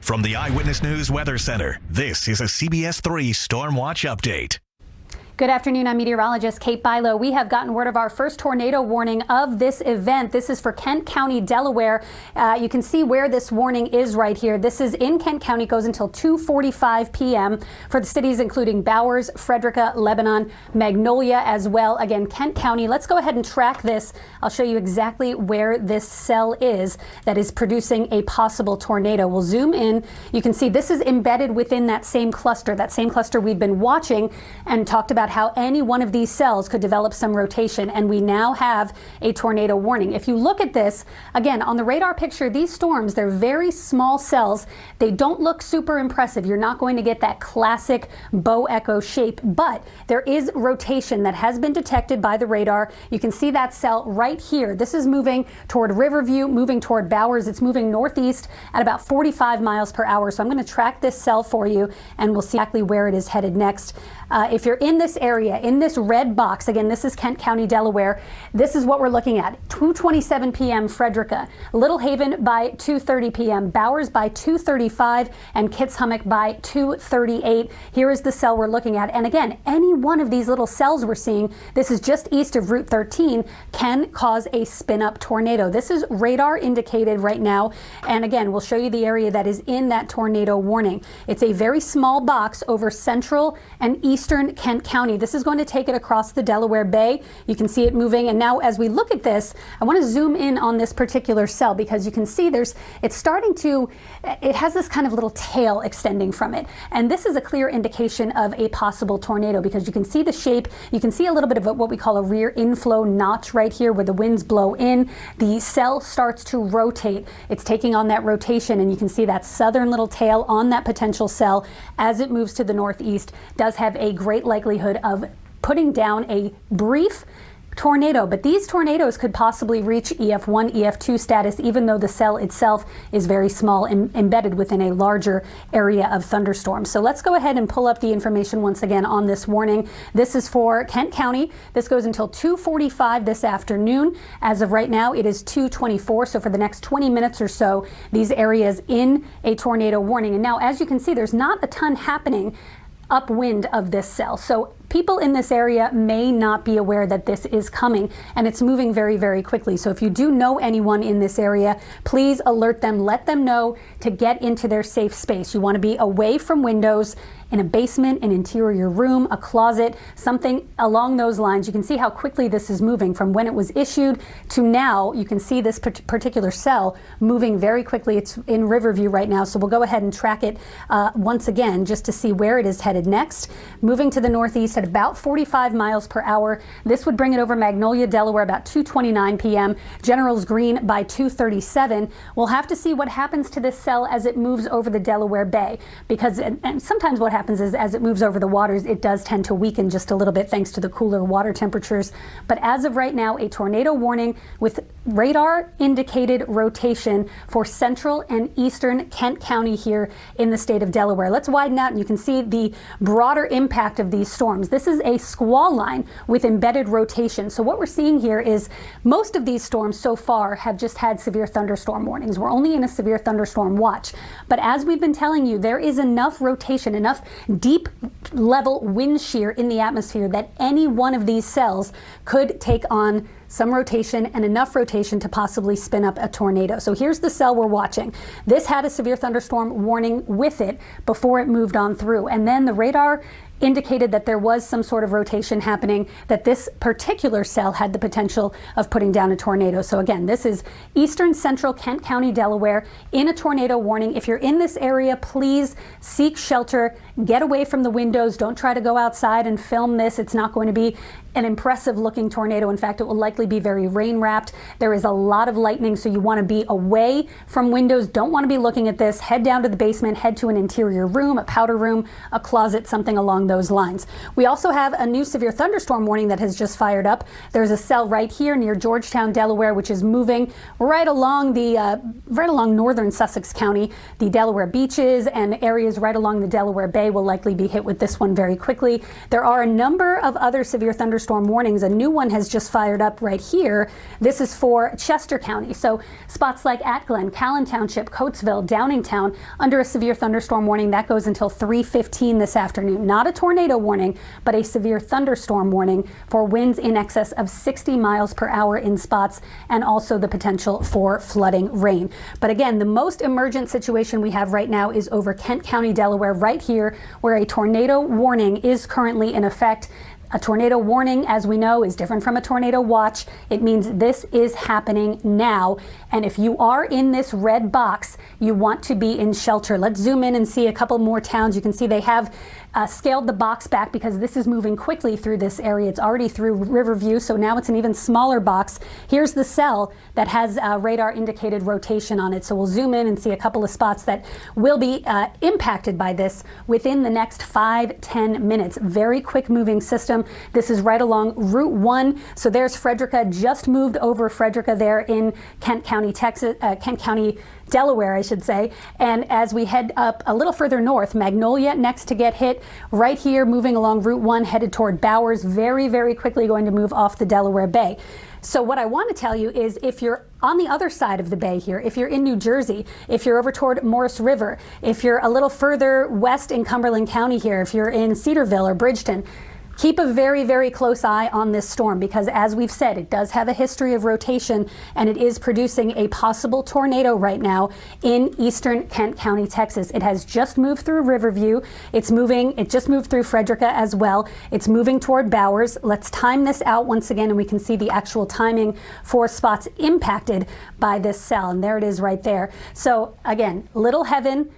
From the Eyewitness News Weather Center, this is a CBS3 Storm Watch update. Good afternoon, I'm meteorologist Kate Bilo. We have gotten word of our first tornado warning of this event. This is for Kent County, Delaware. You can see where this warning is right here. This is in Kent County, goes until 2:45 p.m. for the cities including Bowers, Frederica, Lebanon, Magnolia as well. Again, Kent County. Let's go ahead and track this. I'll show you exactly where this cell is that is producing a possible tornado. We'll zoom in. You can see this is embedded within that same cluster we've been watching and talked about how any one of these cells could develop some rotation, and we now have a tornado warning. If you look at this, again, on the radar picture, these storms, they're very small cells. They don't look super impressive. You're not going to get that classic bow echo shape, but there is rotation that has been detected by the radar. You can see that cell right here. This is moving toward Riverview, moving toward Bowers. It's moving northeast at about 45 miles per hour. So I'm going to track this cell for you, and we'll see exactly where it is headed next. If you're in this area, in this red box, again, this is Kent County, Delaware. This is what we're looking at. 2:27 p.m. Frederica, Little Haven by 2:30 p.m., Bowers by 2:35, and Kitshummock by 2:38. Here is the cell we're looking at. And again, any one of these little cells we're seeing, this is just east of Route 13, can cause a spin-up tornado. This is radar indicated right now. And again, we'll show you the area that is in that tornado warning. It's a very small box over central and eastern Kent County. This is going to take it across the Delaware Bay. You can see it moving. And now as we look at this, I want to zoom in on this particular cell because you can see it has this kind of little tail extending from it. And this is a clear indication of a possible tornado because you can see the shape. You can see a little bit of what we call a rear inflow notch right here where the winds blow in. The cell starts to rotate. It's taking on that rotation, and you can see that southern little tail on that potential cell as it moves to the northeast does have a great likelihood of putting down a brief tornado, but these tornadoes could possibly reach EF1, EF2 status, even though the cell itself is very small and embedded within a larger area of thunderstorms. So let's go ahead and pull up the information once again on this warning. This is for Kent County. This goes until 2:45 this afternoon. As of right now, it is 2:24. So for the next 20 minutes or so, these areas in a tornado warning. And now, as you can see, there's not a ton happening upwind of this cell. So people in this area may not be aware that this is coming, and it's moving very, very quickly. So if you do know anyone in this area, please alert them, let them know to get into their safe space. You want to be away from windows in a basement, an interior room, a closet, something along those lines. You can see how quickly this is moving from when it was issued to now. You can see this particular cell moving very quickly. It's in Riverview right now, so we'll go ahead and track it once again just to see where it is headed next. Moving to the northeast at about 45 miles per hour. This would bring it over Magnolia, Delaware, about 2:29 p.m. Generals Green by 2:37. We'll have to see what happens to this cell as it moves over the Delaware Bay, because and sometimes what happens is as it moves over the waters, it does tend to weaken just a little bit thanks to the cooler water temperatures. But as of right now, a tornado warning with radar indicated rotation for central and eastern Kent County here in the state of Delaware. Let's widen out and you can see the broader impact of these storms. This is a squall line with embedded rotation. So what we're seeing here is most of these storms so far have just had severe thunderstorm warnings. We're only in a severe thunderstorm watch. But as we've been telling you, there is enough rotation, enough deep level wind shear in the atmosphere that any one of these cells could take on some rotation and enough rotation to possibly spin up a tornado. So here's the cell we're watching. This had a severe thunderstorm warning with it before it moved on through. And then the radar indicated that there was some sort of rotation happening, that this particular cell had the potential of putting down a tornado. So again, this is eastern central Kent County, Delaware, in a tornado warning. If you're in this area, please seek shelter, get away from the windows. Don't try to go outside and film this. It's not going to be an impressive looking tornado. In fact, it will likely be very rain wrapped. There is a lot of lightning, so you want to be away from windows. Don't want to be looking at this. Head down to the basement, head to an interior room, a powder room, a closet, something along those lines. We also have a new severe thunderstorm warning that has just fired up. There's a cell right here near Georgetown, Delaware, which is moving right along northern Sussex County. The Delaware beaches and areas right along the Delaware Bay will likely be hit with this one very quickly. There are a number of other severe thunderstorms thunderstorm warnings. A new one has just fired up right here. This is for Chester County. So spots like Atglen, Callan Township, Coatesville, Downingtown under a severe thunderstorm warning. That goes until 3:15 this afternoon. Not a tornado warning, but a severe thunderstorm warning for winds in excess of 60 miles per hour in spots, and also the potential for flooding rain. But again, the most emergent situation we have right now is over Kent County, Delaware, right here, where a tornado warning is currently in effect. A tornado warning, as we know, is different from a tornado watch. It means this is happening now. And if you are in this red box, you want to be in shelter. Let's zoom in and see a couple more towns. You can see they have scaled the box back because this is moving quickly through this area. It's already through Riverview, so now it's an even smaller box. Here's the cell that has radar indicated rotation on it. So we'll zoom in and see a couple of spots that will be impacted by this within the next 5-10 minutes. Very quick moving system. This is right along Route 1. So there's Frederica, just moved over Frederica there in Kent County, Texas, Kent County, Delaware, I should say. And as we head up a little further north, Magnolia next to get hit right here, moving along Route 1, headed toward Bowers, very, very quickly going to move off the Delaware Bay. So what I want to tell you is if you're on the other side of the bay here, if you're in New Jersey, if you're over toward Morris River, if you're a little further west in Cumberland County here, if you're in Cedarville or Bridgeton, keep a very, very close eye on this storm because, as we've said, it does have a history of rotation and it is producing a possible tornado right now in eastern Kent County, Texas. It has just moved through Riverview. It just moved through Frederica as well. It's moving toward Bowers. Let's time this out once again and we can see the actual timing for spots impacted by this cell. And there it is right there. So again, Little Heaven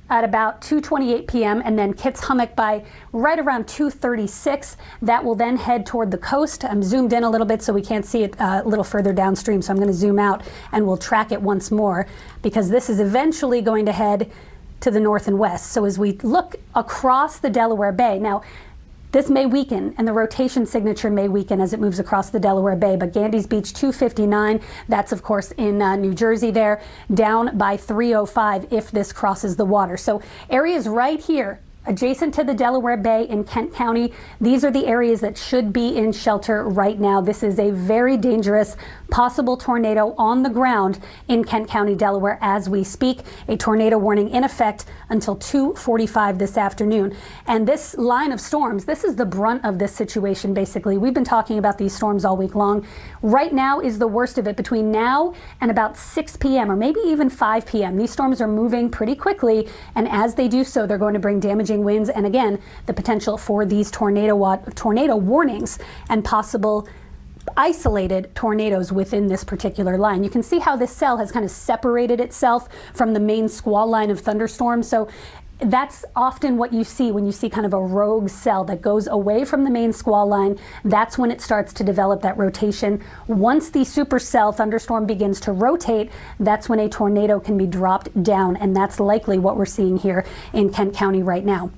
at about 2:28 p.m. and then Kitts Hummock by right around 2:36. That will then head toward the coast. I'm zoomed in a little bit so we can't see it a little further downstream, so I'm going to zoom out and we'll track it once more because this is eventually going to head to the north and west. So as we look across the Delaware Bay, now this may weaken and the rotation signature may weaken as it moves across the Delaware Bay, but Gandy's Beach 259, that's of course in New Jersey there, down by 305 if this crosses the water. So areas right here adjacent to the Delaware Bay in Kent County, these are the areas that should be in shelter right now. This is a very dangerous possible tornado on the ground in Kent County, Delaware as we speak. A tornado warning in effect until 2:45 this afternoon. And this line of storms, this is the brunt of this situation basically. We've been talking about these storms all week long. Right now is the worst of it. Between now and about 6 p.m. or maybe even 5 p.m. These storms are moving pretty quickly, and as they do so, they're going to bring damaging winds and again the potential for these tornado warnings and possible isolated tornadoes within this particular line. You can see how this cell has kind of separated itself from the main squall line of thunderstorms. So that's often what you see when you see kind of a rogue cell that goes away from the main squall line. That's when it starts to develop that rotation. Once the supercell thunderstorm begins to rotate, that's when a tornado can be dropped down, and that's likely what we're seeing here in Kent County right now.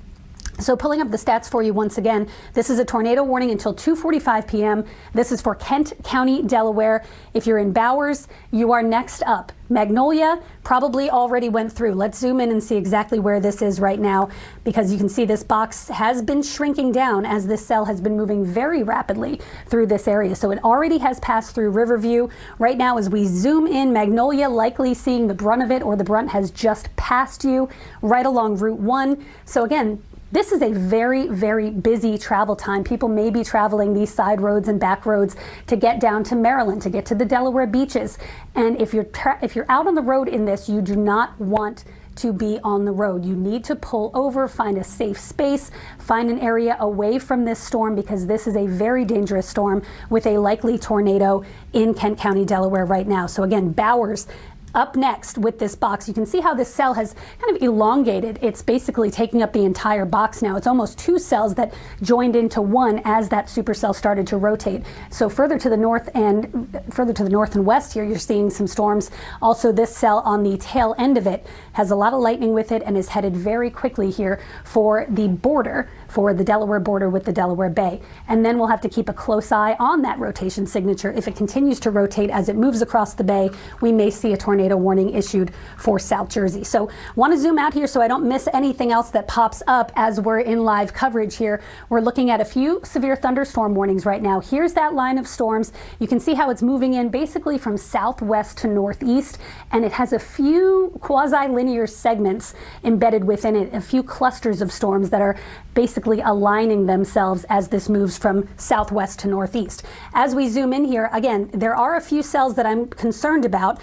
So pulling up the stats for you once again, this is a tornado warning until 2:45 p.m. This is for Kent County, Delaware. If you're in Bowers, you are next up. Magnolia probably already went through. Let's zoom in and see exactly where this is right now, because you can see this box has been shrinking down as this cell has been moving very rapidly through this area. So it already has passed through Riverview. Right now as we zoom in, Magnolia likely seeing the brunt of it, or the brunt has just passed you right along Route 1. So again, this is a very, very busy travel time. People may be traveling these side roads and back roads to get down to Maryland, to get to the Delaware beaches. And if you're out on the road in this, you do not want to be on the road. You need to pull over, find a safe space, find an area away from this storm, because this is a very dangerous storm with a likely tornado in Kent County, Delaware right now. So again, Bowers up next with this box. You can see how this cell has kind of elongated. It's basically taking up the entire box now. It's almost two cells that joined into one as that supercell started to rotate. So further to the north and west here, you're seeing some storms. Also, this cell on the tail end of it has a lot of lightning with it and is headed very quickly here for the border for the Delaware border with the Delaware Bay. And then we'll have to keep a close eye on that rotation signature. If it continues to rotate as it moves across the bay, we may see a tornado warning issued for South Jersey. So want to zoom out here so I don't miss anything else that pops up as we're in live coverage here. We're looking at a few severe thunderstorm warnings right now. Here's that line of storms. You can see how it's moving in basically from southwest to northeast, and it has a few quasi-linear segments embedded within it, a few clusters of storms that are basically aligning themselves as this moves from southwest to northeast. As we zoom in here, again, there are a few cells that I'm concerned about.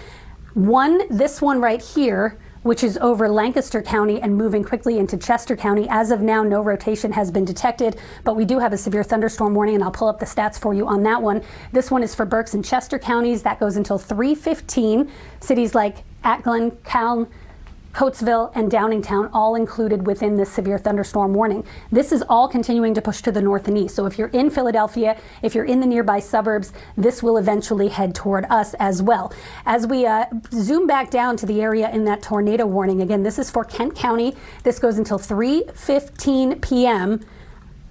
This one right here, which is over Lancaster County and moving quickly into Chester County. As of now, no rotation has been detected, but we do have a severe thunderstorm warning, and I'll pull up the stats for you on that one. This one is for Berks and Chester counties. That goes until 3:15. Cities like Atglen, Calne, Coatesville, and Downingtown all included within this severe thunderstorm warning. This is all continuing to push to the north and east. So if you're in Philadelphia, if you're in the nearby suburbs, this will eventually head toward us as well. As we zoom back down to the area in that tornado warning, again, this is for Kent County. This goes until 3:15 p.m.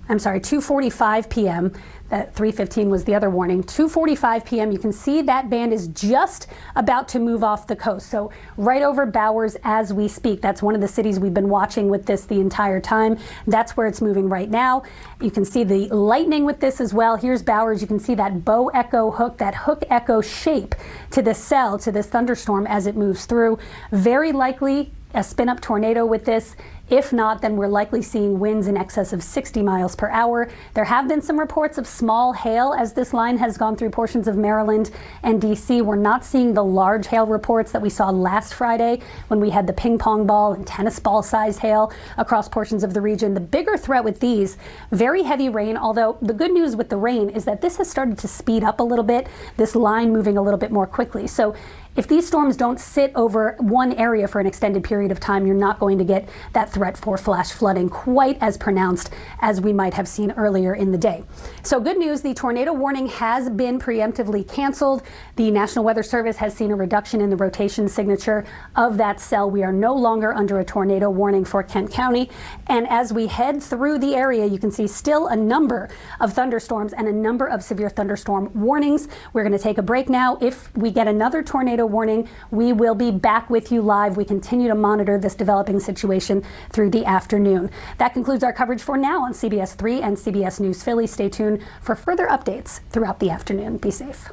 I'm sorry, 2:45 p.m. 3:15 was the other warning. 2:45 p.m. You can see that band is just about to move off the coast. So right over Bowers as we speak. That's one of the cities we've been watching with this the entire time. That's where it's moving right now. You can see the lightning with this as well. Here's Bowers. You can see that bow echo hook, that hook echo shape to the cell, to this thunderstorm as it moves through. Very likely a spin-up tornado with this. If not, then we're likely seeing winds in excess of 60 miles per hour. There have been some reports of small hail as this line has gone through portions of Maryland and D.C. We're not seeing the large hail reports that we saw last Friday when we had the ping pong ball and tennis ball sized hail across portions of the region. The bigger threat with these, very heavy rain, although the good news with the rain is that this has started to speed up a little bit, this line moving a little bit more quickly. So if these storms don't sit over one area for an extended period of time, you're not going to get that threat for flash flooding quite as pronounced as we might have seen earlier in the day. So good news, the tornado warning has been preemptively canceled. The National Weather Service has seen a reduction in the rotation signature of that cell. We are no longer under a tornado warning for Kent County. And as we head through the area, you can see still a number of thunderstorms and a number of severe thunderstorm warnings. We're going to take a break now. If we get another tornado warning, we will be back with you live. We continue to monitor this developing situation through the afternoon. That concludes our coverage for now on CBS 3 and CBS News Philly. Stay tuned for further updates throughout the afternoon. Be safe.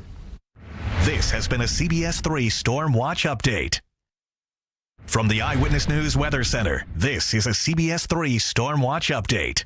This has been a CBS 3 Storm Watch update. From the Eyewitness News Weather Center, this is a CBS 3 Storm Watch update.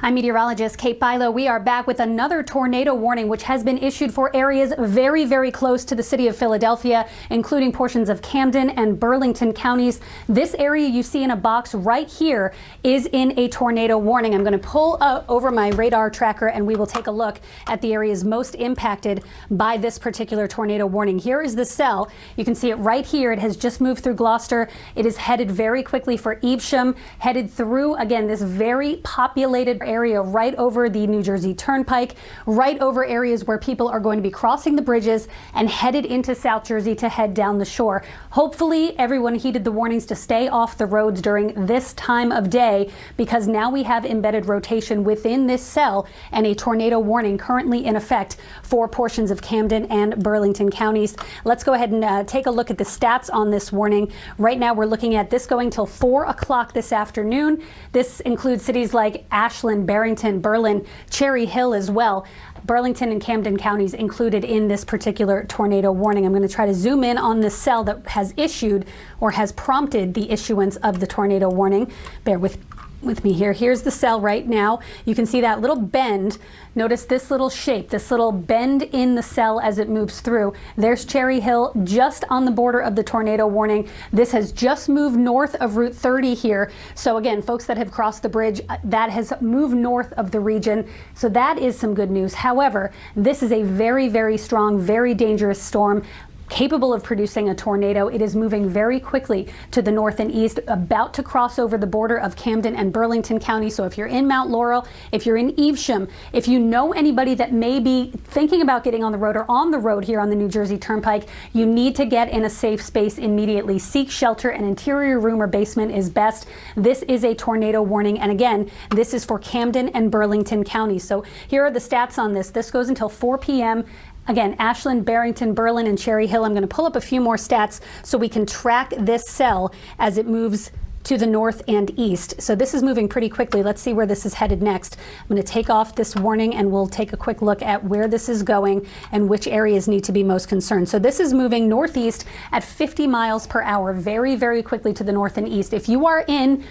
I'm meteorologist Kate Bilo. We are back with another tornado warning, which has been issued for areas very, very close to the city of Philadelphia, including portions of Camden and Burlington counties. This area you see in a box right here is in a tornado warning. I'm going to pull over my radar tracker and we will take a look at the areas most impacted by this particular tornado warning. Here is the cell. You can see it right here. It has just moved through Gloucester. It is headed very quickly for Evesham, headed through, again, this very populated area right over the New Jersey Turnpike, right over areas where people are going to be crossing the bridges and headed into South Jersey to head down the shore. Hopefully everyone heeded the warnings to stay off the roads during this time of day, because now we have embedded rotation within this cell and a tornado warning currently in effect for portions of Camden and Burlington counties. Let's go ahead and take a look at the stats on this warning. Right now we're looking at this going till 4 o'clock this afternoon. This includes cities like Ashland, Barrington, Berlin, Cherry Hill as well. Burlington and Camden counties included in this particular tornado warning. I'm going to try to zoom in on the cell that has issued or has prompted the issuance of the tornado warning. Bear with me here. Here's the cell right now. You can see that little bend. Notice this little shape, this little bend in the cell as it moves through. There's Cherry Hill just on the border of the tornado warning. This has just moved north of Route 30 here. So again, folks that have crossed the bridge, that has moved north of the region. So that is some good news. However, this is a very, very strong, very dangerous storm. capable of producing a tornado. It is moving very quickly to the north and east, about to cross over the border of Camden and Burlington County. So if you're in Mount Laurel, if you're in Evesham, if you know anybody that may be thinking about getting on the road or on the road here on the New Jersey Turnpike, you need to get in a safe space immediately. Seek shelter. An interior room or basement is best. This is a tornado warning. And again, this is for Camden and Burlington County. So here are the stats on this. This goes until 4 p.m. Again, Ashland, Barrington, Berlin, and Cherry Hill. I'm going to pull up a few more stats so we can track this cell as it moves to the north and east. So this is moving pretty quickly. Let's see where this is headed next. I'm going to take off this warning and we'll take a quick look at where this is going and which areas need to be most concerned. So this is moving northeast at 50 miles per hour, very, very quickly to the north and east. If you are in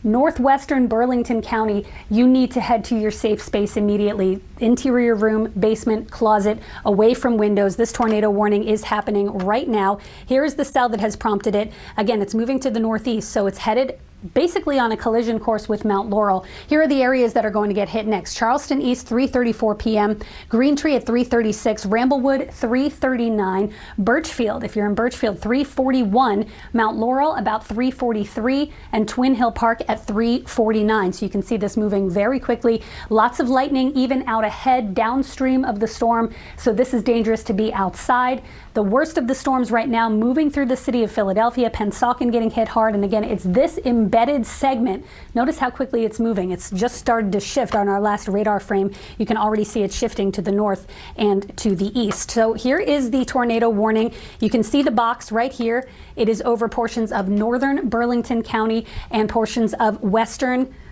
northwestern Burlington County, you need to head to your safe space immediately. Interior room, basement, closet, away from windows. This tornado warning is happening right now. Here is the cell that has prompted it. Again, it's moving to the northeast, so it's headed basically on a collision course with Mount Laurel. Here are the areas that are going to get hit next. Charleston East, 3:34 p.m. Green Tree at 3:36. Ramblewood, 3:39. Birchfield, if you're in Birchfield, 3:41. Mount Laurel, about 3:43. And Twin Hill Park at 3:49. So you can see this moving very quickly. Lots of lightning even out ahead, downstream of the storm. So this is dangerous to be outside. The worst of the storms right now moving through the city of Philadelphia, Pennsauken getting hit hard. And again, it's this embedded segment. Notice how quickly it's moving. It's just started to shift on our last radar frame. You can already see it shifting to the north and to the east. So here is the tornado warning. You can see the box right here. It is over portions of northern Burlington County and portions of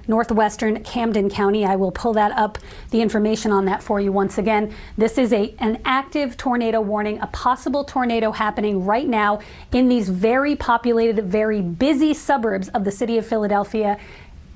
northwestern Camden County. I will pull that up, the information on that for you once again. This is an active tornado warning, a possible tornado happening right now in these very populated, very busy suburbs of the city of Philadelphia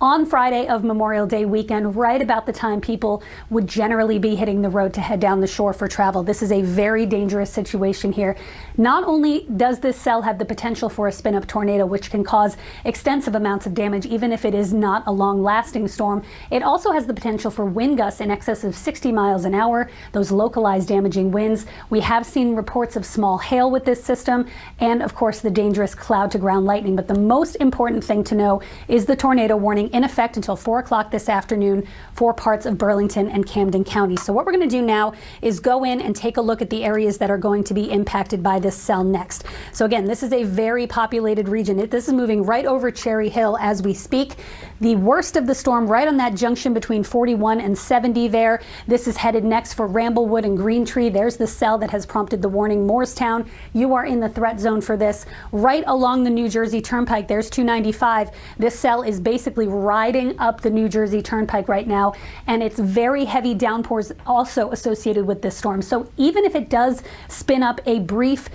on Friday of Memorial Day weekend, right about the time people would generally be hitting the road to head down the shore for travel. This is a very dangerous situation here. Not only does this cell have the potential for a spin-up tornado, which can cause extensive amounts of damage, even if it is not a long-lasting storm, it also has the potential for wind gusts in excess of 60 miles an hour, those localized damaging winds. We have seen reports of small hail with this system, and of course the dangerous cloud-to-ground lightning. But the most important thing to know is the tornado warning in effect until 4 o'clock this afternoon for parts of Burlington and Camden County. So what we're going to do now is go in and take a look at the areas that are going to be impacted by this cell next. So again, this is a very populated region. This is moving right over Cherry Hill as we speak. The worst of the storm right on that junction between 41 and 70 there. This is headed next for Ramblewood and Green Tree. There's the cell that has prompted the warning. Morristown, you are in the threat zone for this. Right along the New Jersey Turnpike, there's 295. This cell is basically riding up the New Jersey Turnpike right now, and it's very heavy downpours also associated with this storm. So even if it does spin up a brief,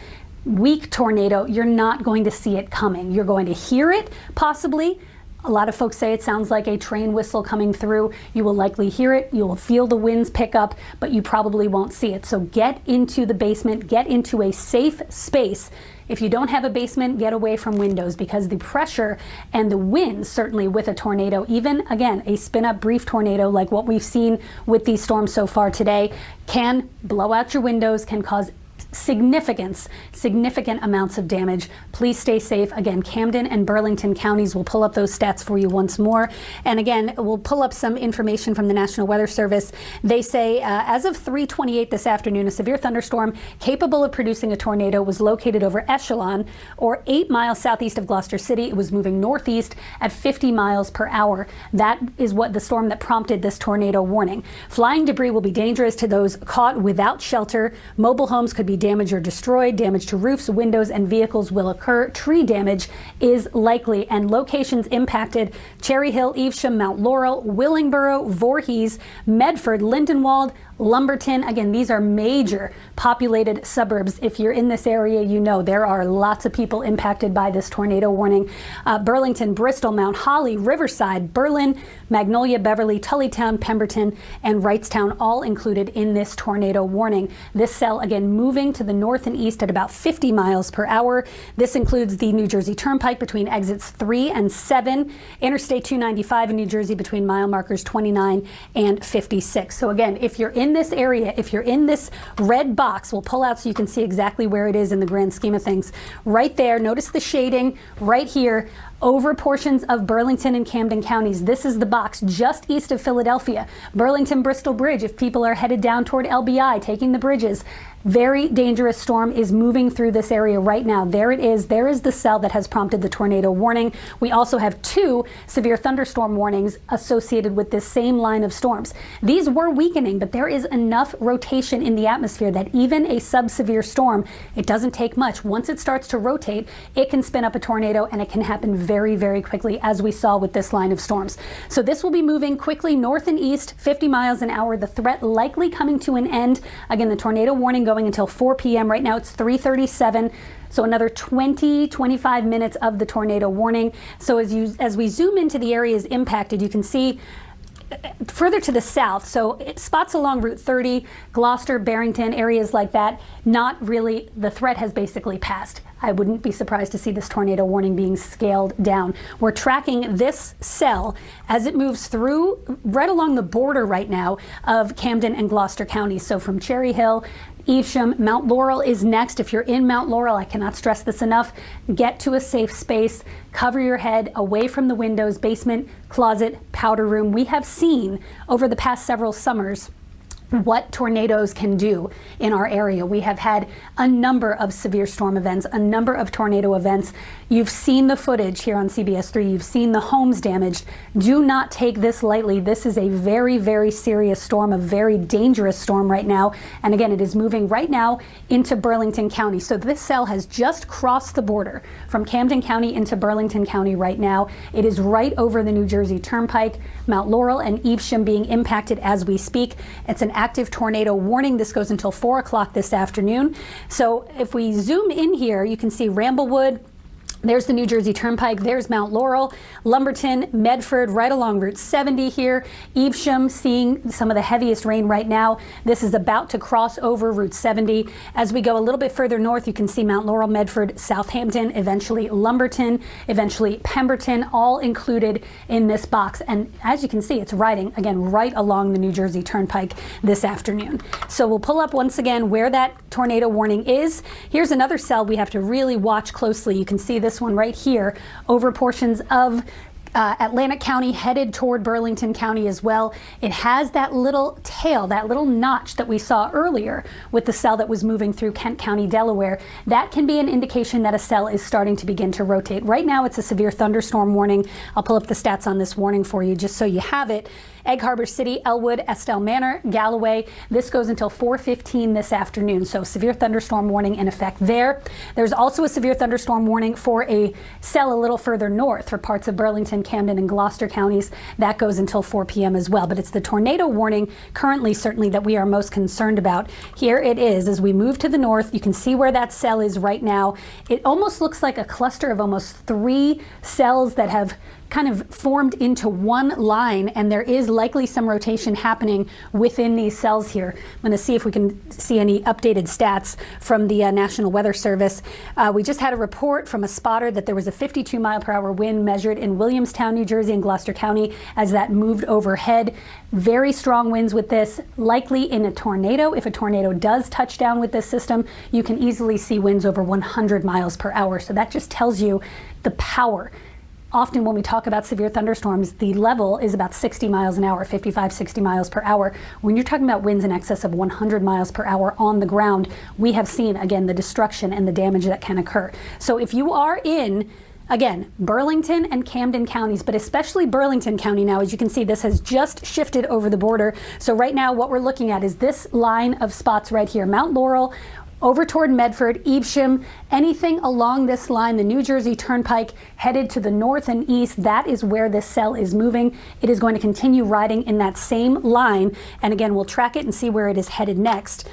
weak tornado, you're not going to see it coming. You're going to hear it, possibly. A lot of folks say it sounds like a train whistle coming through. You will likely hear it. You will feel the winds pick up, but you probably won't see it. So get into the basement, get into a safe space. If you don't have a basement, get away from windows, because the pressure and the winds, certainly with a tornado, even again, a spin up brief tornado like what we've seen with these storms so far today, can blow out your windows, can cause significant amounts of damage. Please stay safe. Again, Camden and Burlington counties, will pull up those stats for you once more. And again, we'll pull up some information from the National Weather Service. They say as of 3:28 this afternoon, a severe thunderstorm capable of producing a tornado was located over Echelon, or 8 miles southeast of Gloucester City. It was moving northeast at 50 miles per hour. That is what the storm that prompted this tornado warning. Flying debris will be dangerous to those caught without shelter. Mobile homes could be damaged or destroyed. Damage to roofs, windows, and vehicles will occur. Tree damage is likely, and locations impacted: Cherry Hill, Evesham, Mount Laurel, Willingboro, Voorhees, Medford, Lindenwold, Lumberton. Again, these are major populated suburbs. If you're in this area, you know there are lots of people impacted by this tornado warning. Burlington, Bristol, Mount Holly, Riverside, Berlin, Magnolia, Beverly, Tullytown, Pemberton, and Wrightstown, all included in this tornado warning. This cell, again, moving to the north and east at about 50 miles per hour. This includes the New Jersey Turnpike between exits 3 and 7, Interstate 295 in New Jersey between mile markers 29 and 56. So again, if you're in in this area, if you're in this red box, we'll pull out so you can see exactly where it is in the grand scheme of things. Right there, notice the shading right here over portions of Burlington and Camden counties. This is the box just east of Philadelphia. Burlington-Bristol Bridge, if people are headed down toward LBI, taking the bridges. Very dangerous storm is moving through this area right now. There it is. There is the cell that has prompted the tornado warning. We also have 2 severe thunderstorm warnings associated with this same line of storms. These were weakening, but there is enough rotation in the atmosphere that even a sub-severe storm, it doesn't take much. Once it starts to rotate, it can spin up a tornado, and it can happen very, very quickly, as we saw with this line of storms. So this will be moving quickly north and east, 50 miles an hour. The threat likely coming to an end. Again, the tornado warning going until 4 p.m. Right now it's 3:37. So another 20-25 minutes of the tornado warning. So as we zoom into the areas impacted, you can see further to the south, so spots along Route 30, Gloucester, Barrington, areas like that, not really, the threat has basically passed. I wouldn't be surprised to see this tornado warning being scaled down. We're tracking this cell as it moves through right along the border right now of Camden and Gloucester counties. So from Cherry Hill, Evesham, Mount Laurel is next. If you're in Mount Laurel, I cannot stress this enough, get to a safe space, cover your head away from the windows, basement, closet, powder room. We have seen over the past several summers what tornadoes can do in our area. We have had a number of severe storm events, a number of tornado events. You've seen the footage here on CBS3. You've seen the homes damaged. Do not take this lightly. This is a very, very serious storm, a very dangerous storm right now. And again, it is moving right now into Burlington County. So this cell has just crossed the border from Camden County into Burlington County right now. It is right over the New Jersey Turnpike, Mount Laurel and Evesham being impacted as we speak. It's an active tornado warning. This goes until 4 o'clock this afternoon. So if we zoom in here, you can see Ramblewood. There's the New Jersey Turnpike, there's Mount Laurel, Lumberton, Medford, right along Route 70 here. Evesham seeing some of the heaviest rain right now. This is about to cross over Route 70. As we go a little bit further north, you can see Mount Laurel, Medford, Southampton, eventually Lumberton, eventually Pemberton, all included in this box. And as you can see, it's riding, again, right along the New Jersey Turnpike this afternoon. So we'll pull up once again where that tornado warning is. Here's another cell we have to really watch closely. You can see this one right here over portions of Atlantic County headed toward Burlington County as well. It has that little tail, that little notch that we saw earlier with the cell that was moving through Kent County, Delaware. That can be an indication that a cell is starting to begin to rotate. Right now it's a severe thunderstorm warning. I'll pull up the stats on this warning for you just so you have it. Egg Harbor City, Elwood, Estelle Manor, Galloway. This goes until 4:15 this afternoon. So severe thunderstorm warning in effect there. There's also a severe thunderstorm warning for a cell a little further north for parts of Burlington, Camden, and Gloucester counties. That goes until 4 p.m. as well. But it's the tornado warning currently certainly that we are most concerned about. Here it is. As we move to the north, you can see where that cell is right now. It almost looks like a cluster of almost 3 cells that have kind of formed into one line, and there is likely some rotation happening within these cells here. I'm going to see if we can see any updated stats from the National Weather Service. We just had a report from a spotter that there was a 52-mile-per-hour wind measured in Williamstown, New Jersey, and Gloucester County as that moved overhead. Very strong winds with this, likely in a tornado. If a tornado does touch down with this system, you can easily see winds over 100 miles per hour. So that just tells you the power. Often when we talk about severe thunderstorms, the level is about 60 miles an hour, 55, 60 miles per hour. When you're talking about winds in excess of 100 miles per hour on the ground, we have seen, again, the destruction and the damage that can occur. So if you are in, again, Burlington and Camden counties, but especially Burlington County now, as you can see, this has just shifted over the border. So right now what we're looking at is this line of spots right here, Mount Laurel, over toward Medford, Evesham, anything along this line, the New Jersey Turnpike headed to the north and east, that is where this cell is moving. It is going to continue riding in that same line. And again, we'll track it and see where it is headed next.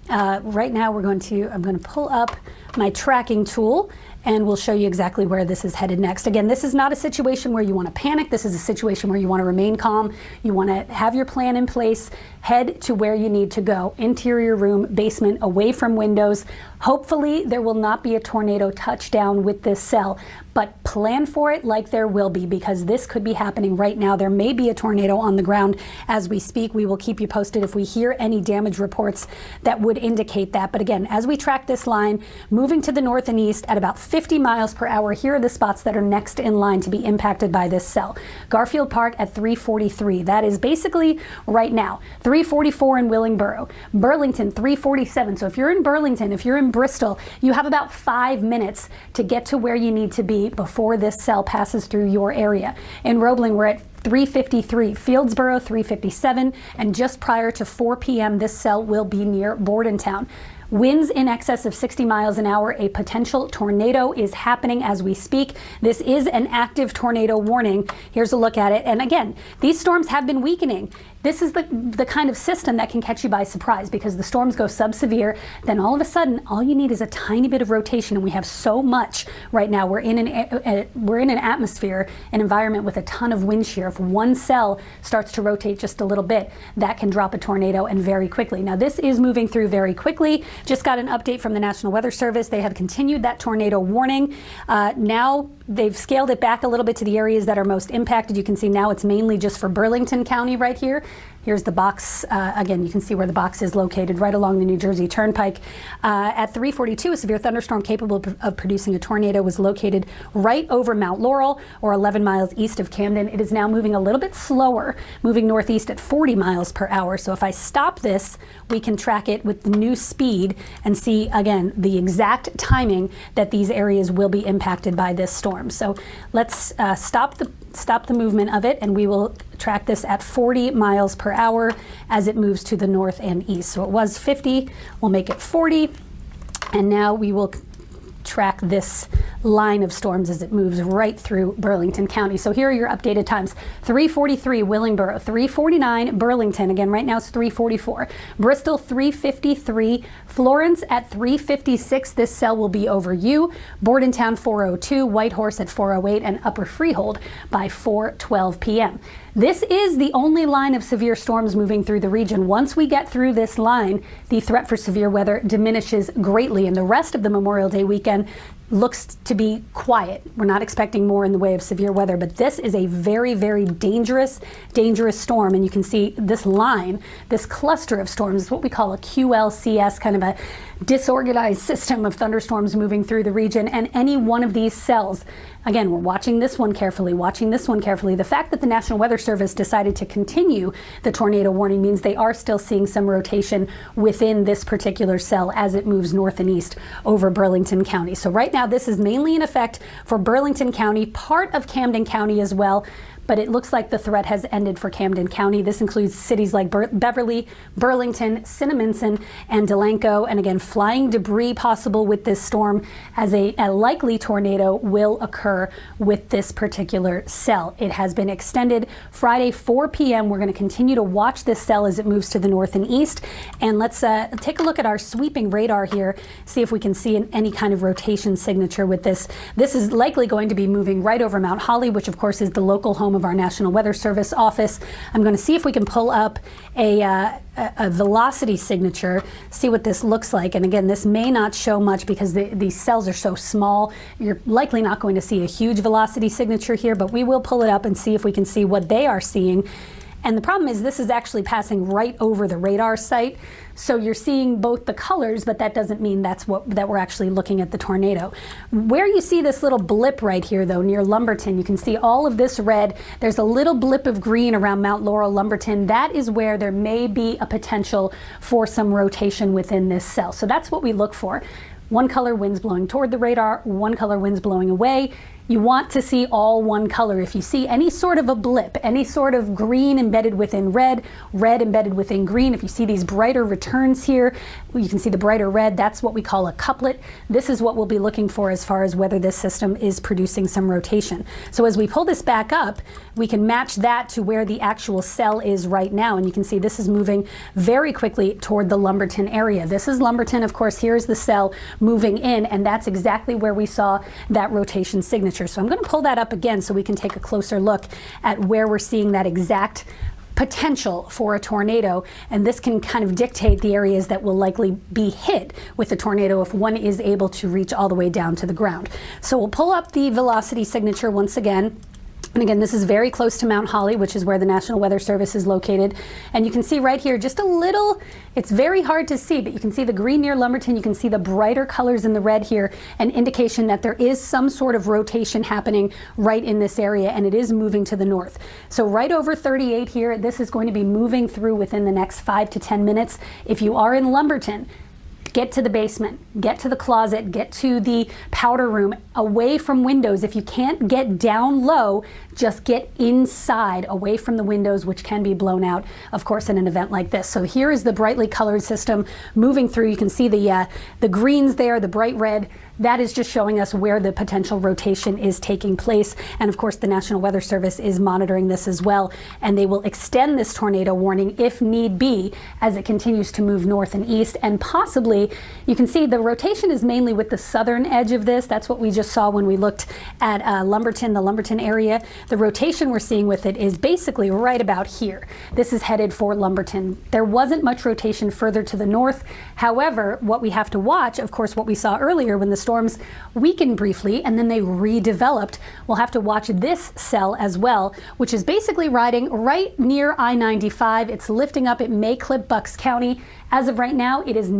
Right now I'm going to pull up my tracking tool and we'll show you exactly where this is headed next. Again, this is not a situation where you want to panic. This is a situation where you want to remain calm. You want to have your plan in place, head to where you need to go. Interior room, basement, away from windows. Hopefully there will not be a tornado touchdown with this cell. but plan for it like there will be, because this could be happening right now. There may be a tornado on the ground as we speak. We will keep you posted if we hear any damage reports that would indicate that. But again, as we track this line, moving to the north and east at about 50 miles per hour, here are the spots that are next in line to be impacted by this cell. Garfield Park at 343. That is basically right now. 344 in Willingboro. Burlington, 347. So if you're in Burlington, if you're in Bristol, you have about 5 minutes to get to where you need to be before this cell passes through your area. In Roebling, we're at 353, Fieldsboro 357, and just prior to 4 p.m. this cell will be near Bordentown. Winds in excess of 60 miles an hour. A potential tornado is happening as we speak. This is an active tornado warning. Here's a look at it. And again, these storms have been weakening. This is the kind of system that can catch you by surprise, because the storms go sub-severe. Then all of a sudden, all you need is a tiny bit of rotation, and we have so much right now. We're in an atmosphere, an environment with a ton of wind shear. If one cell starts to rotate just a little bit, that can drop a tornado, and very quickly. Now this is moving through very quickly. Just got an update from the National Weather Service. They have continued that tornado warning. Now they've scaled it back a little bit to the areas that are most impacted. You can see now it's mainly just for Burlington County right here. Here's the box. Again, you can see where the box is located, right along the New Jersey Turnpike. At 3:42, a severe thunderstorm capable of producing a tornado was located right over Mount Laurel, or 11 miles east of Camden. It is now moving a little bit slower, moving northeast at 40 miles per hour. So if I stop this, we can track it with the new speed and see, again, the exact timing that these areas will be impacted by this storm. So let's stop the movement of it, and we will track this at 40 miles per hour as it moves to the north and east. So it was 50, we'll make it 40, and now we will track this line of storms as it moves right through Burlington County. So here are your updated times. 343 Willingboro, 349 Burlington. Again, right now it's 344. Bristol 353. Florence at 356. This cell will be over you. Bordentown 402. Whitehorse at 408, and Upper Freehold by 4:12 p.m. This is the only line of severe storms moving through the region. Once we get through this line, the threat for severe weather diminishes greatly, and the rest of the Memorial Day weekend looks to be quiet. We're not expecting more in the way of severe weather, but this is a very, very dangerous storm. And you can see this line, this cluster of storms, is what we call a QLCS, kind of a disorganized system of thunderstorms moving through the region. And any one of these cells, again, we're watching this one carefully, watching this one carefully. The fact that the National Weather Service decided to continue the tornado warning means they are still seeing some rotation within this particular cell as it moves north and east over Burlington County. So right now, this is mainly in effect for Burlington County, part of Camden County as well. But it looks like the threat has ended for Camden County. This includes cities like Beverly, Burlington, Cinnaminson, and Delanco. And again, flying debris possible with this storm, as a likely tornado will occur with this particular cell. It has been extended Friday, 4 p.m. We're going to continue to watch this cell as it moves to the north and east. And let's take a look at our sweeping radar here, see if we can see any kind of rotation signature with this. This is likely going to be moving right over Mount Holly, which of course is the local home of our National Weather Service office. I'm going to see if we can pull up a velocity signature, see what this looks like. And again, this may not show much because these cells are so small. You're likely not going to see a huge velocity signature here, but we will pull it up and see if we can see what they are seeing. And the problem is this is actually passing right over the radar site. So you're seeing both the colors, but that doesn't mean that we're actually looking at the tornado. Where you see this little blip right here, though, near Lumberton, you can see all of this red. There's a little blip of green around Mount Laurel, Lumberton. That is where there may be a potential for some rotation within this cell. So that's what we look for. One color winds blowing toward the radar, one color winds blowing away. You want to see all one color. If you see any sort of a blip, any sort of green embedded within red, red embedded within green, if you see these brighter returns here, you can see the brighter red, that's what we call a couplet. This is what we'll be looking for as far as whether this system is producing some rotation. So as we pull this back up, we can match that to where the actual cell is right now. And you can see this is moving very quickly toward the Lumberton area. This is Lumberton, of course, here's the cell moving in, and that's exactly where we saw that rotation signature. So I'm going to pull that up again so we can take a closer look at where we're seeing that exact potential for a tornado, and this can kind of dictate the areas that will likely be hit with a tornado if one is able to reach all the way down to the ground. So we'll pull up the velocity signature once again. And again, this is very close to Mount Holly, which is where the National Weather Service is located. And you can see right here, just a little, it's very hard to see, but you can see the green near Lumberton. You can see the brighter colors in the red here, an indication that there is some sort of rotation happening right in this area, and it is moving to the north. So right over 38 here, this is going to be moving through within the next 5 to 10 minutes. If you are in Lumberton, get to the basement, get to the closet, get to the powder room, away from windows. If you can't get down low, just get inside, away from the windows, which can be blown out, of course, in an event like this. So here is the brightly colored system moving through. You can see the greens there, the bright red. That is just showing us where the potential rotation is taking place. And of course, the National Weather Service is monitoring this as well. And they will extend this tornado warning if need be as it continues to move north and east. And possibly, you can see the rotation is mainly with the southern edge of this. That's what we just saw when we looked at Lumberton, the Lumberton area. The rotation we're seeing with it is basically right about here. This is headed for Lumberton. There wasn't much rotation further to the north. However, what we have to watch, of course, what we saw earlier when the storms weakened briefly and then they redeveloped, we'll have to watch this cell as well, which is basically riding right near I-95. It's lifting up. It may clip Bucks County. As of right now, it is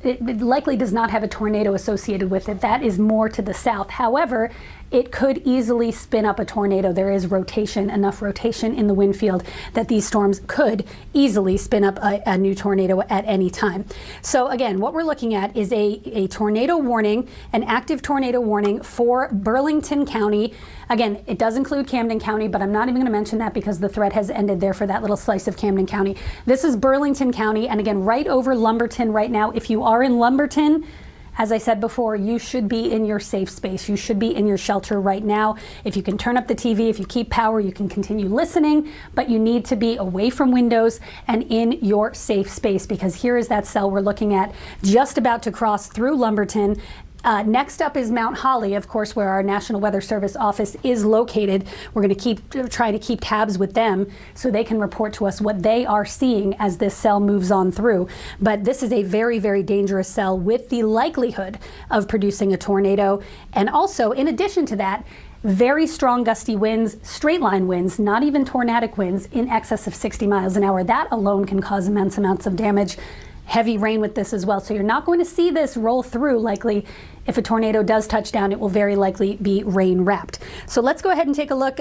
it likely does not have a tornado associated with it. That is more to the south. However, it could easily spin up a tornado. There is rotation, enough rotation in the wind field that these storms could easily spin up a new tornado at any time. So again, what we're looking at is a tornado warning, an active tornado warning for Burlington County. Again, it does include Camden County, but I'm not even going to mention that because the threat has ended there for that little slice of Camden County. This is Burlington County, and again, right over Lumberton right now. If you are in Lumberton, as I said before, you should be in your safe space. You should be in your shelter right now. If you can turn up the TV, if you keep power, you can continue listening, but you need to be away from windows and in your safe space, because here is that cell we're looking at just about to cross through Lumberton. Next up is Mount Holly, of course, where our National Weather Service office is located. We're going to try to keep tabs with them so they can report to us what they are seeing as this cell moves on through. But this is a very, very dangerous cell with the likelihood of producing a tornado. And also, in addition to that, very strong gusty winds, straight line winds, not even tornadic winds, in excess of 60 miles an hour. That alone can cause immense amounts of damage. Heavy rain with this as well. So you're not going to see this roll through likely. If a tornado does touch down, it will very likely be rain wrapped. So let's go ahead and take a look.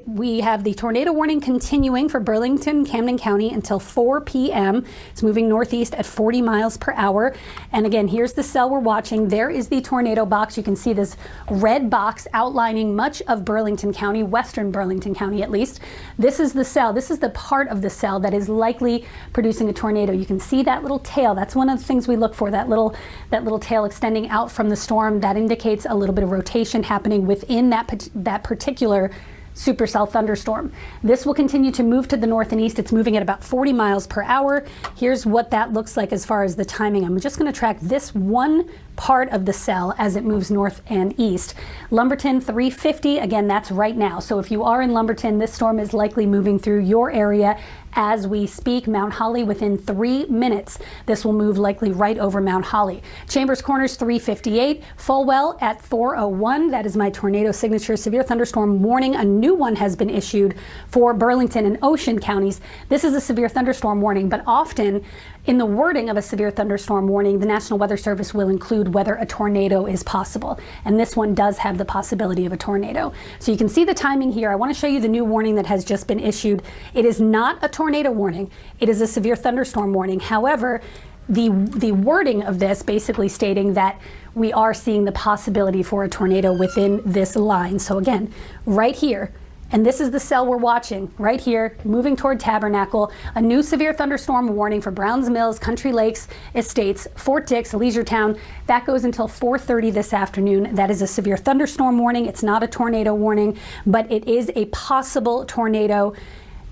We have the tornado warning continuing for Burlington, Camden County until 4 p.m. It's moving northeast at 40 miles per hour. And again, here's the cell we're watching. There is the tornado box. You can see this red box outlining much of Burlington County, western Burlington County at least. This is the cell. This is the part of the cell that is likely producing a tornado. You can see that little tail. That's one of the things we look for, that little tail extending out from the storm. That indicates a little bit of rotation happening within that particular supercell thunderstorm. This will continue to move to the north and east. It's moving at about 40 miles per hour. Here's what that looks like as far as the timing. I'm just going to track this one part of the cell as it moves north and east. Lumberton 350, again, that's right now. So if you are in Lumberton, this storm is likely moving through your area as we speak. Mount Holly within 3 minutes. This will move likely right over Mount Holly. Chambers Corners 358, Fulwell at 401. That is my tornado signature severe thunderstorm warning. A new one has been issued for Burlington and Ocean counties. This is a severe thunderstorm warning, but often in the wording of a severe thunderstorm warning, the National Weather Service will include whether a tornado is possible. And this one does have the possibility of a tornado. So you can see the timing here. I want to show you the new warning that has just been issued. It is not a tornado warning. It is a severe thunderstorm warning. However, the wording of this basically stating that we are seeing the possibility for a tornado within this line. So again, right here, and this is the cell we're watching right here, moving toward Tabernacle, a new severe thunderstorm warning for Browns Mills, Country Lakes Estates, Fort Dix, Leisuretown. That goes until 4:30 this afternoon. That is a severe thunderstorm warning. It's not a tornado warning, but it is a possible tornado.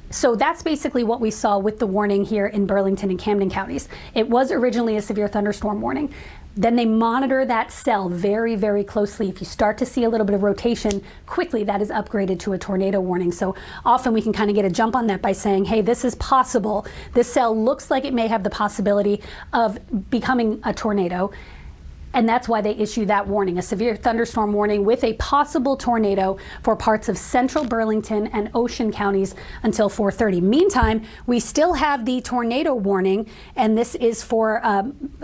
So that's basically what we saw with the warning here in Burlington and Camden counties. It was originally a severe thunderstorm warning. Then they monitor that cell very, very closely. If you start to see a little bit of rotation, quickly that is upgraded to a tornado warning. So often we can kind of get a jump on that by saying, hey, this is possible. This cell looks like it may have the possibility of becoming a tornado. And that's why they issue that warning, a severe thunderstorm warning with a possible tornado for parts of central Burlington and Ocean counties until 4:30. Meantime, we still have the tornado warning, and this is for,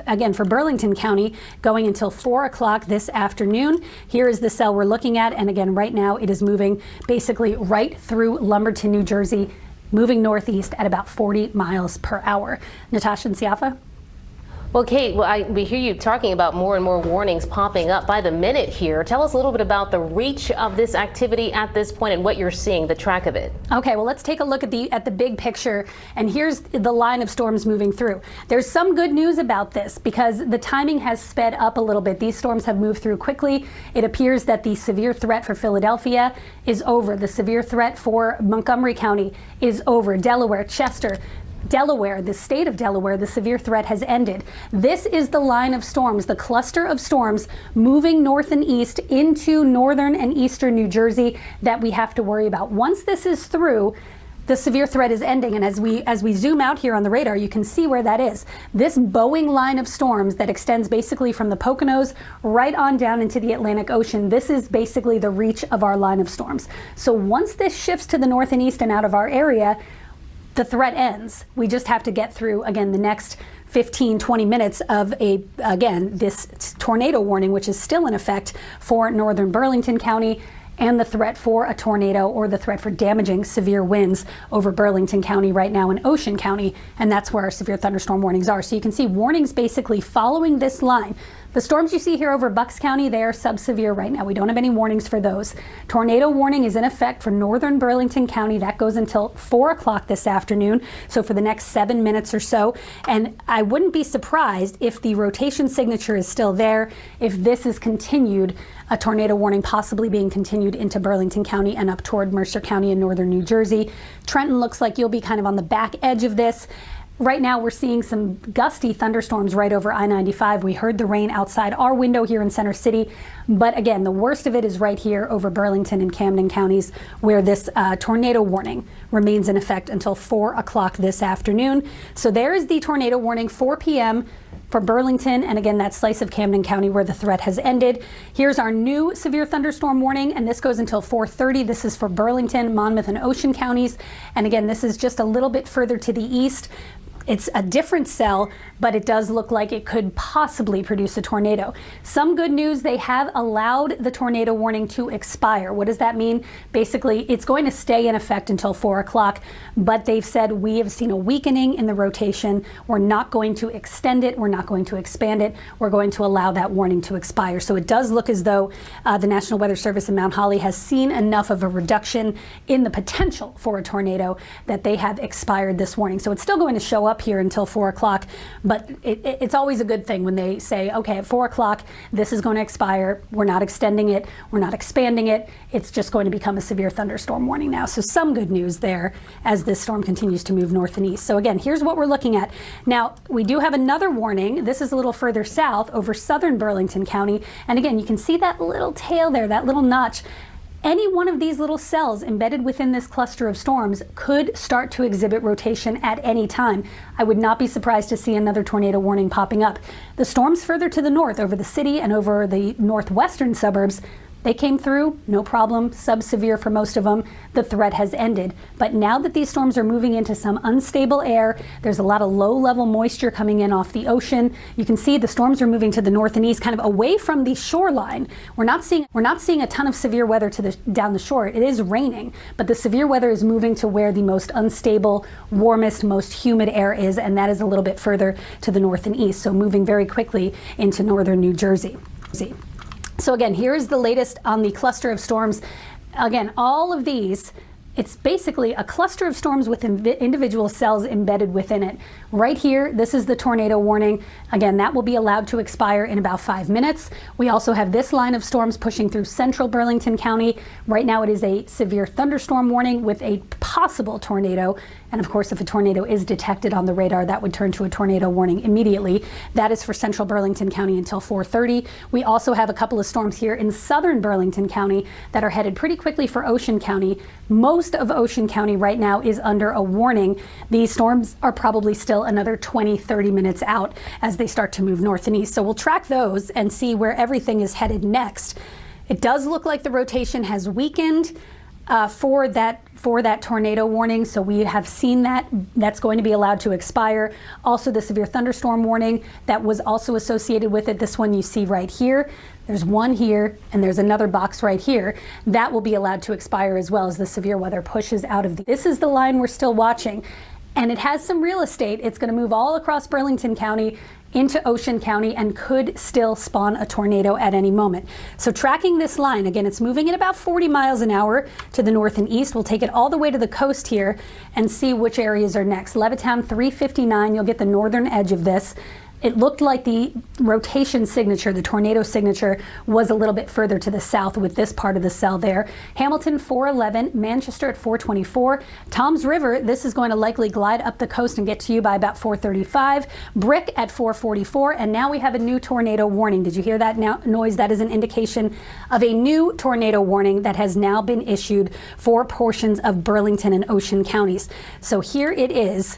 again, for Burlington County going until 4 o'clock this afternoon. Here is the cell we're looking at, and again, right now it is moving basically right through Lumberton, New Jersey, moving northeast at about 40 miles per hour. Natasha and Siafa? Well, Kate, we hear you talking about more and more warnings popping up by the minute here. Tell us a little bit about the reach of this activity at this point and what you're seeing, the track of it. Okay, well, let's take a look at the big picture, and here's the line of storms moving through. There's some good news about this because the timing has sped up a little bit. These storms have moved through quickly. It appears that the severe threat for Philadelphia is over. The severe threat for Montgomery County is over. Delaware, Chester, Delaware, the state of Delaware, the severe threat has ended. This is the line of storms, the cluster of storms moving north and east into northern and eastern New Jersey that we have to worry about. Once this is through, the severe threat is ending, and as we zoom out here on the radar, you can see where that is. This bowing line of storms that extends basically from the Poconos right on down into the Atlantic Ocean, this is basically the reach of our line of storms. So once this shifts to the north and east and out of our area, the threat ends. We just have to get through, again, the next 15, 20 minutes of this tornado warning, which is still in effect for northern Burlington County, and the threat for a tornado or the threat for damaging severe winds over Burlington County right now in Ocean County, and that's where our severe thunderstorm warnings are. So you can see warnings basically following this line. The storms you see here over Bucks County, they are sub-severe right now. We don't have any warnings for those. Tornado warning is in effect for northern Burlington County. That goes until 4 o'clock this afternoon, so for the next 7 minutes or so. And I wouldn't be surprised if the rotation signature is still there, if this is continued, a tornado warning possibly being continued into Burlington County and up toward Mercer County in northern New Jersey. Trenton looks like you'll be kind of on the back edge of this. Right now, we're seeing some gusty thunderstorms right over I-95. We heard the rain outside our window here in Center City. But again, the worst of it is right here over Burlington and Camden counties, where this tornado warning remains in effect until 4 o'clock this afternoon. So there is the tornado warning, 4 p.m. for Burlington, and again, that slice of Camden County where the threat has ended. Here's our new severe thunderstorm warning, and this goes until 4:30. This is for Burlington, Monmouth, and Ocean counties. And again, this is just a little bit further to the east. It's a different cell, but it does look like it could possibly produce a tornado. Some good news, they have allowed the tornado warning to expire. What does that mean? Basically, it's going to stay in effect until 4 o'clock, but they've said we have seen a weakening in the rotation. We're not going to extend it. We're not going to expand it. We're going to allow that warning to expire. So it does look as though the National Weather Service in Mount Holly has seen enough of a reduction in the potential for a tornado that they have expired this warning. So it's still going to show up here until 4 o'clock, but it's always a good thing when they say, okay, at 4 o'clock, this is going to expire. We're not extending it. We're not expanding it. It's just going to become a severe thunderstorm warning now. So some good news there as this storm continues to move north and east. So again, here's what we're looking at. Now, we do have another warning. This is a little further south over southern Burlington County. And again, you can see that little tail there, that little notch. Any one of these little cells embedded within this cluster of storms could start to exhibit rotation at any time. I would not be surprised to see another tornado warning popping up. The storms further to the north over the city and over the northwestern suburbs, they came through, no problem, sub-severe for most of them. The threat has ended. But now that these storms are moving into some unstable air, there's a lot of low-level moisture coming in off the ocean. You can see the storms are moving to the north and east, kind of away from the shoreline. We're not seeing a ton of severe weather down the shore. It is raining, but the severe weather is moving to where the most unstable, warmest, most humid air is, and that is a little bit further to the north and east, so moving very quickly into northern New Jersey. So again, here is the latest on the cluster of storms. Again, all of these, it's basically a cluster of storms with individual cells embedded within it. Right here, this is the tornado warning. Again, that will be allowed to expire in about 5 minutes. We also have this line of storms pushing through central Burlington County. Right now, it is a severe thunderstorm warning with a possible tornado. And of course, if a tornado is detected on the radar, that would turn to a tornado warning immediately. That is for central Burlington County until 4:30. We also have a couple of storms here in southern Burlington County that are headed pretty quickly for Ocean County. Most of Ocean County right now is under a warning. These storms are probably still another 20-30 minutes out as they start to move north and east. So we'll track those and see where everything is headed next. It does look like the rotation has weakened for that tornado warning. So we have seen that. That's going to be allowed to expire. Also, the severe thunderstorm warning that was also associated with it. This one you see right here. There's one here, and there's another box right here. That will be allowed to expire as well as the severe weather pushes out of this is the line we're still watching. And it has some real estate. It's going to move all across Burlington County into Ocean County and could still spawn a tornado at any moment. So tracking this line, again, it's moving at about 40 miles an hour to the north and east. We'll take it all the way to the coast here and see which areas are next. Levittown 359, you'll get the northern edge of this. It looked like the rotation signature, the tornado signature, was a little bit further to the south with this part of the cell there. Hamilton 411, Manchester at 424. Toms River, this is going to likely glide up the coast and get to you by about 435. Brick at 444, and now we have a new tornado warning. Did you hear that noise? That is an indication of a new tornado warning that has now been issued for portions of Burlington and Ocean counties. So here it is.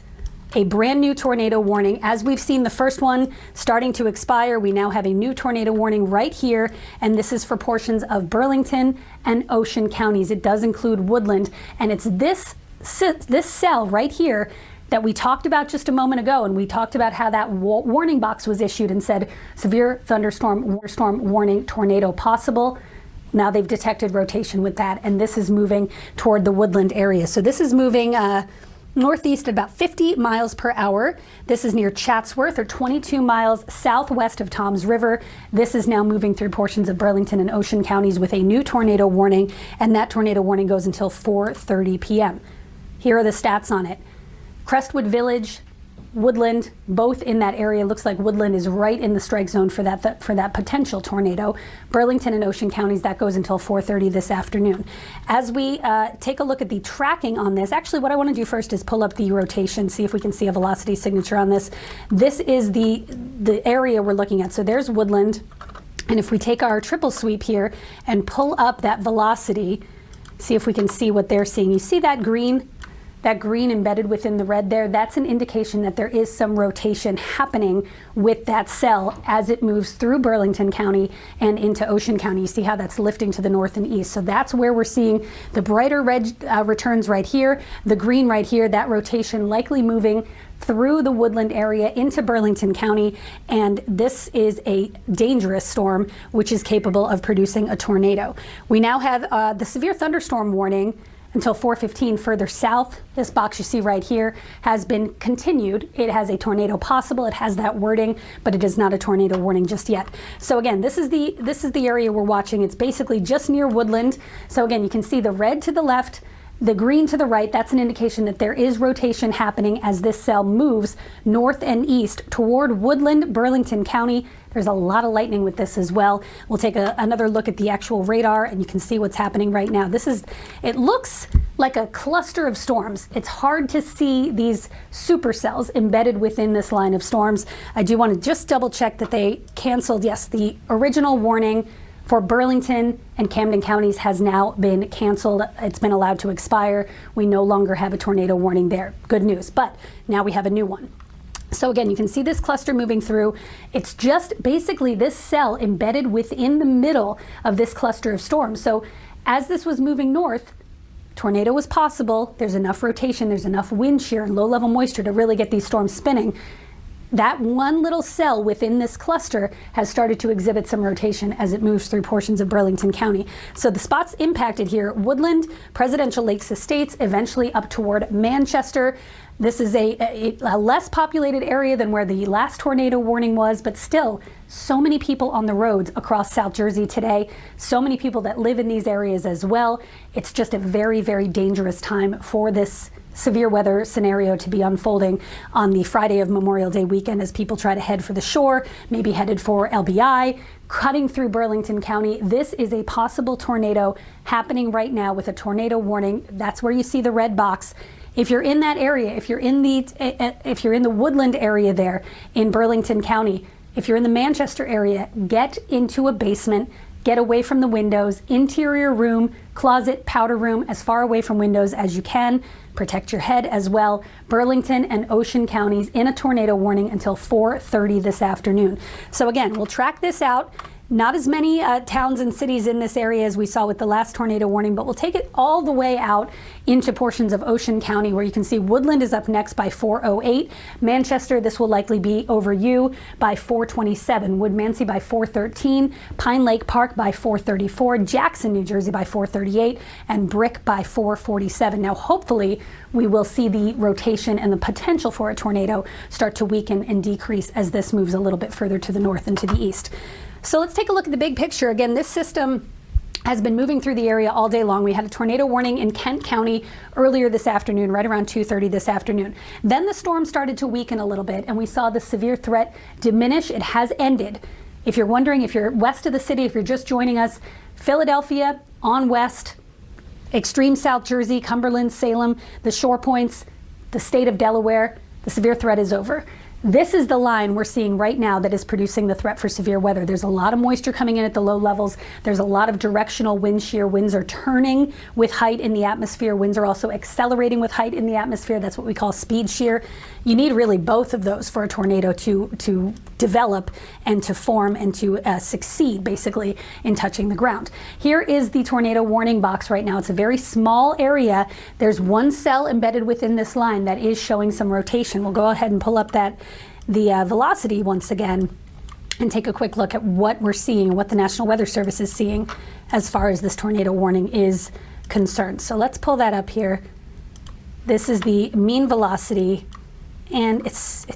A brand new tornado warning. As we've seen the first one starting to expire, we now have a new tornado warning right here, and this is for portions of Burlington and Ocean counties. It does include Woodland, and it's this cell right here that we talked about just a moment ago, and we talked about how that warning box was issued and said severe thunderstorm warning, tornado possible. Now they've detected rotation with that, and this is moving toward the Woodland area. So this is moving northeast at about 50 miles per hour. This is near Chatsworth, or 22 miles southwest of Toms River. This is now moving through portions of Burlington and Ocean counties with a new tornado warning, and that tornado warning goes until 4:30 p.m. Here are the stats on it. Crestwood Village, Woodland, both in that area. Looks like Woodland is right in the strike zone for that potential tornado. Burlington and Ocean counties, that goes until 4:30 this afternoon. As we take a look at the tracking on this, actually what I want to do first is pull up the rotation, see if we can see a velocity signature on this. This is the area we're looking at. So there's Woodland, and if we take our triple sweep here and pull up that velocity, see if we can see what they're seeing. You see that green? That green embedded within the red there, that's an indication that there is some rotation happening with that cell as it moves through Burlington County and into Ocean County. You see how that's lifting to the north and east. So that's where we're seeing the brighter red returns right here, the green right here, that rotation likely moving through the Woodland area into Burlington County. And this is a dangerous storm, which is capable of producing a tornado. We now have the severe thunderstorm warning until 4:15 further south. This box you see right here has been continued. It has a tornado possible. It has that wording, but it is not a tornado warning just yet. So again, this is the area we're watching. It's basically just near Woodland. So again, you can see the red to the left, the green to the right. That's an indication that there is rotation happening as this cell moves north and east toward Woodland, Burlington County. There's a lot of lightning with this as well. We'll take another look at the actual radar, and you can see what's happening right now. It looks like a cluster of storms. It's hard to see these supercells embedded within this line of storms. I do want to just double check that they canceled, yes, the original warning for Burlington and Camden counties has now been canceled. It's been allowed to expire. We no longer have a tornado warning there. Good news, but now we have a new one. So again, you can see this cluster moving through. It's just basically this cell embedded within the middle of this cluster of storms. So as this was moving north, tornado was possible. There's enough rotation, there's enough wind shear and low level moisture to really get these storms spinning. That one little cell within this cluster has started to exhibit some rotation as it moves through portions of Burlington County. So the spots impacted here: Woodland, Presidential Lakes Estates, eventually up toward Manchester. This is a less populated area than where the last tornado warning was, but still so many people on the roads across South Jersey today, so many people that live in these areas as well. It's just a very, very dangerous time for this severe weather scenario to be unfolding on the Friday of Memorial Day weekend as people try to head for the shore, maybe headed for LBI. cutting through Burlington County. This is a possible tornado happening right now with a tornado warning. That's where you see the red box. If you're in that area, if you're in the Woodland area there in Burlington County, if you're in the Manchester area, get into a basement, get away from the windows, interior room, closet, powder room, as far away from windows as you can. Protect your head as well. Burlington and Ocean counties in a tornado warning until 4:30 this afternoon. So again, we'll track this out. Not as many towns and cities in this area as we saw with the last tornado warning, but we'll take it all the way out into portions of Ocean County, where you can see Woodland is up next by 4:08. Manchester, this will likely be over you by 4:27. Woodmansey by 4:13. Pine Lake Park by 4:34. Jackson, New Jersey by 4:38. And Brick by 4:47. Now, hopefully, we will see the rotation and the potential for a tornado start to weaken and decrease as this moves a little bit further to the north and to the east. So let's take a look at the big picture. Again, this system has been moving through the area all day long. We had a tornado warning in Kent County earlier this afternoon, right around 2:30 this afternoon. Then the storm started to weaken a little bit, and we saw the severe threat diminish. It has ended. If you're wondering, if you're west of the city, if you're just joining us, Philadelphia on west, extreme South Jersey, Cumberland, Salem, the shore points, the state of Delaware, the severe threat is over. This is the line we're seeing right now that is producing the threat for severe weather. There's a lot of moisture coming in at the low levels. There's a lot of directional wind shear. Winds are turning with height in the atmosphere. Winds are also accelerating with height in the atmosphere. That's what we call speed shear. You need really both of those for a tornado to develop and to form and to succeed, basically, in touching the ground. Here is the tornado warning box right now. It's a very small area. There's one cell embedded within this line that is showing some rotation. We'll go ahead and pull up the velocity once again and take a quick look at what we're seeing, what the National Weather Service is seeing as far as this tornado warning is concerned. So let's pull that up here. This is the mean velocity, and it's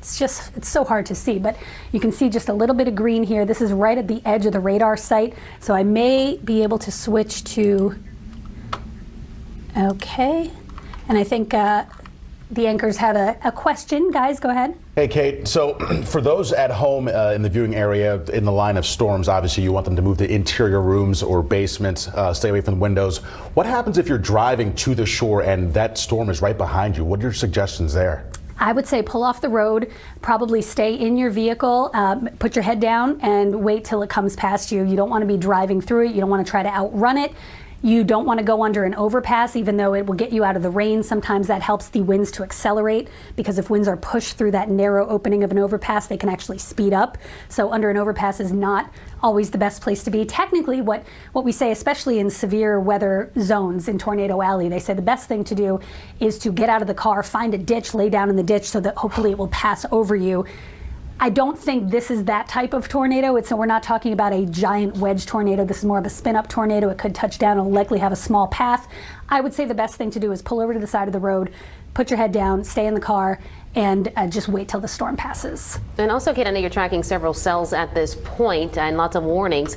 so hard to see, but you can see just a little bit of green here. This is right at the edge of the radar site, so I may be able to switch to, okay, and I think the anchors have a question. Guys, go ahead. Hey, Kate. So for those at home in the viewing area in the line of storms, obviously you want them to move to interior rooms or basements, stay away from the windows. What happens if you're driving to the shore and that storm is right behind you? What are your suggestions there? I would say pull off the road, probably stay in your vehicle, put your head down and wait till it comes past you. You don't want to be driving through it. You don't want to try to outrun it. You don't want to go under an overpass, even though it will get you out of the rain. Sometimes that helps the winds to accelerate, because if winds are pushed through that narrow opening of an overpass, they can actually speed up. So under an overpass is not always the best place to be. Technically, what we say, especially in severe weather zones in Tornado Alley, they say the best thing to do is to get out of the car, find a ditch, lay down in the ditch so that hopefully it will pass over you. I don't think this is that type of tornado. We're not talking about a giant wedge tornado. This is more of a spin-up tornado. It could touch down and will likely have a small path. I would say the best thing to do is pull over to the side of the road, put your head down, stay in the car, and just wait till the storm passes. And also, Kate, I know you're tracking several cells at this point and lots of warnings.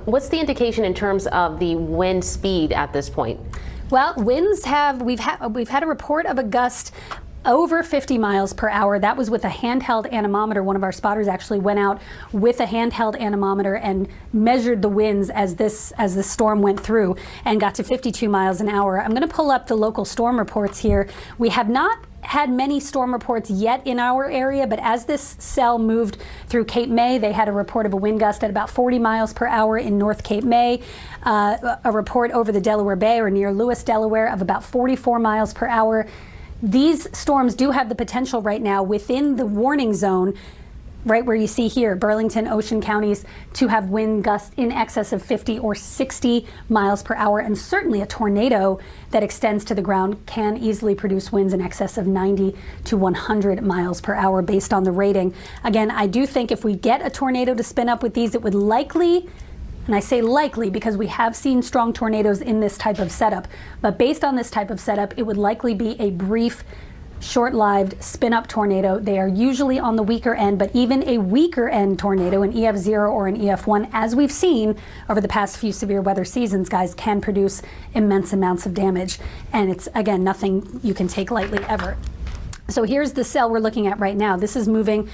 What's the indication in terms of the wind speed at this point? Well, winds we've had a report of a gust over 50 miles per hour. That was with a handheld anemometer. One of our spotters actually went out with a handheld anemometer and measured the winds as the storm went through and got to 52 miles an hour. I'm going to pull up the local storm reports here. We have not had many storm reports yet in our area, but as this cell moved through Cape May, they had a report of a wind gust at about 40 miles per hour in North Cape May, a report over the Delaware Bay or near Lewis, Delaware, of about 44 miles per hour. These storms do have the potential right now within the warning zone, right where you see here, Burlington, Ocean counties, to have wind gusts in excess of 50 or 60 miles per hour. And certainly a tornado that extends to the ground can easily produce winds in excess of 90 to 100 miles per hour based on the rating. Again, I do think if we get a tornado to spin up with these, it would likely, and I say likely because we have seen strong tornadoes in this type of setup, but based on this type of setup, it would likely be a brief, short-lived spin-up tornado. They are usually on the weaker end, but even a weaker end tornado, an EF0 or an EF1, as we've seen over the past few severe weather seasons, guys, can produce immense amounts of damage. And it's, again, nothing you can take lightly ever. So here's the cell we're looking at right now. This is moving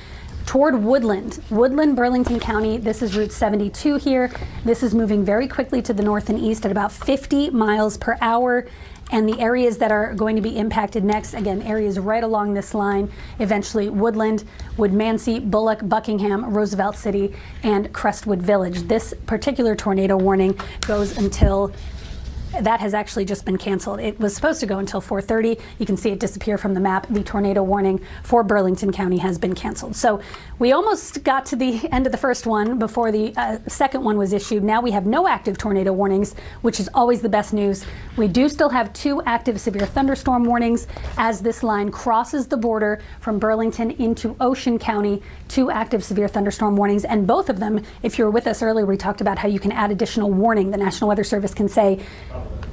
toward Woodland, Burlington County. This is Route 72 here. This is moving very quickly to the north and east at about 50 miles per hour. And the areas that are going to be impacted next, again, areas right along this line, eventually Woodland, Woodmansey, Bullock, Buckingham, Roosevelt City, and Crestwood Village. This particular tornado warning goes until that has actually just been canceled. It was supposed to go until 4:30. You can see it disappear from the map. The tornado warning for Burlington County has been canceled. So we almost got to the end of the first one before the second one was issued. Now we have no active tornado warnings, which is always the best news. We do still have 2 active severe thunderstorm warnings as this line crosses the border from Burlington into Ocean County. 2 active severe thunderstorm warnings, and both of them, if you were with us earlier, we talked about how you can add additional warning. The National Weather Service can say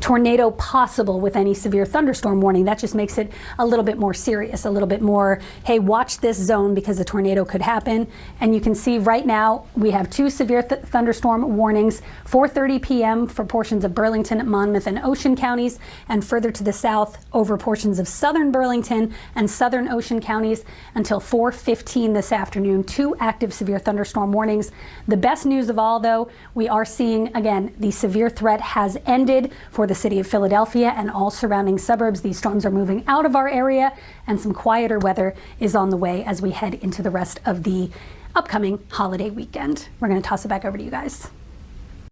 tornado possible with any severe thunderstorm warning. That just makes it a little bit more serious, a little bit more, hey, watch this zone because a tornado could happen. And you can see right now we have 2 severe thunderstorm warnings, 4:30 p.m. for portions of Burlington, Monmouth, and Ocean counties, and further to the south over portions of southern Burlington and southern Ocean counties until 4:15 this afternoon. 2 active severe thunderstorm warnings. The best news of all, though, we are seeing, again, the severe threat has ended for the city of Philadelphia and all surrounding suburbs. These storms are moving out of our area, and some quieter weather is on the way as we head into the rest of the upcoming holiday weekend. We're going to toss it back over to you guys.